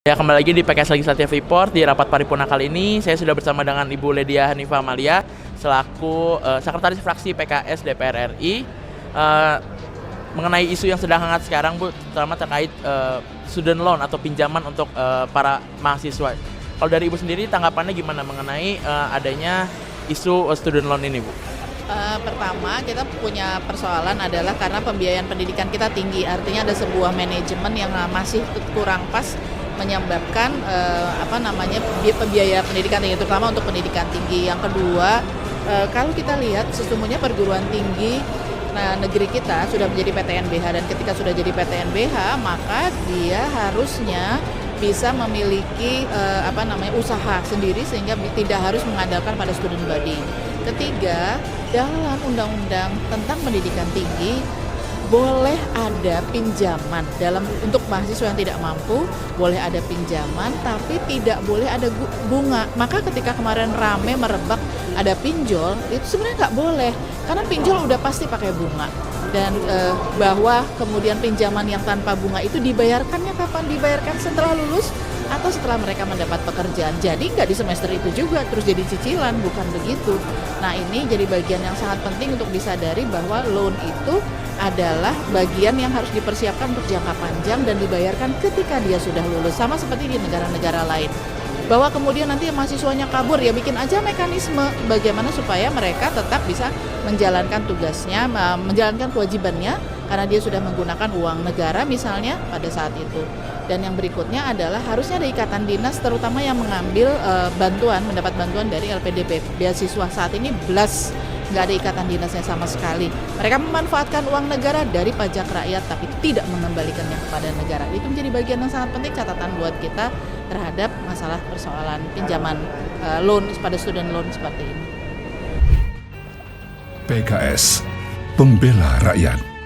Ya, kembali lagi di PKS Legislative Report. Di rapat paripurna kali ini saya sudah bersama dengan Ibu Ledia Hanifah Amalia selaku Sekretaris Fraksi PKS DPR RI mengenai isu yang sedang hangat sekarang, Bu, terutama terkait student loan atau pinjaman untuk para mahasiswa. Kalau dari Ibu sendiri tanggapannya gimana mengenai adanya isu student loan ini, Bu? Pertama, kita punya persoalan adalah karena pembiayaan pendidikan kita tinggi, artinya ada sebuah manajemen yang masih kurang pas menyebabkan pembiayaan pendidikan tinggi, terutama untuk pendidikan tinggi. Yang kedua, kalau kita lihat sesungguhnya perguruan tinggi negeri kita sudah menjadi PTNBH, dan ketika sudah jadi PTNBH maka dia harusnya bisa memiliki usaha sendiri sehingga tidak harus mengandalkan pada student body. Ketiga, dalam undang-undang tentang pendidikan tinggi boleh ada pinjaman untuk mahasiswa yang tidak mampu, boleh ada pinjaman tapi tidak boleh ada bunga. Maka ketika kemarin rame merebak ada pinjol, itu sebenarnya nggak boleh karena pinjol udah pasti pakai bunga. Dan bahwa kemudian pinjaman yang tanpa bunga itu dibayarkannya kapan? Dibayarkan setelah lulus atau setelah mereka mendapat pekerjaan. Jadi nggak di semester itu juga terus jadi cicilan, bukan begitu. Nah, ini jadi bagian yang sangat penting untuk disadari bahwa loan itu adalah bagian yang harus dipersiapkan untuk jangka panjang dan dibayarkan ketika dia sudah lulus, sama seperti di negara-negara lain. Bahwa kemudian nanti mahasiswanya kabur, ya bikin aja mekanisme bagaimana supaya mereka tetap bisa menjalankan tugasnya, menjalankan kewajibannya karena dia sudah menggunakan uang negara misalnya pada saat itu. Dan yang berikutnya adalah harusnya ada ikatan dinas terutama yang mengambil mendapat bantuan dari LPDP. Beasiswa saat ini BLAS, nggak ada ikatan dinasnya sama sekali. Mereka memanfaatkan uang negara dari pajak rakyat tapi tidak mengembalikannya kepada negara. Itu menjadi bagian yang sangat penting, catatan buat kita terhadap masalah persoalan pinjaman loan pada student loan seperti ini. PKS, pembela rakyat.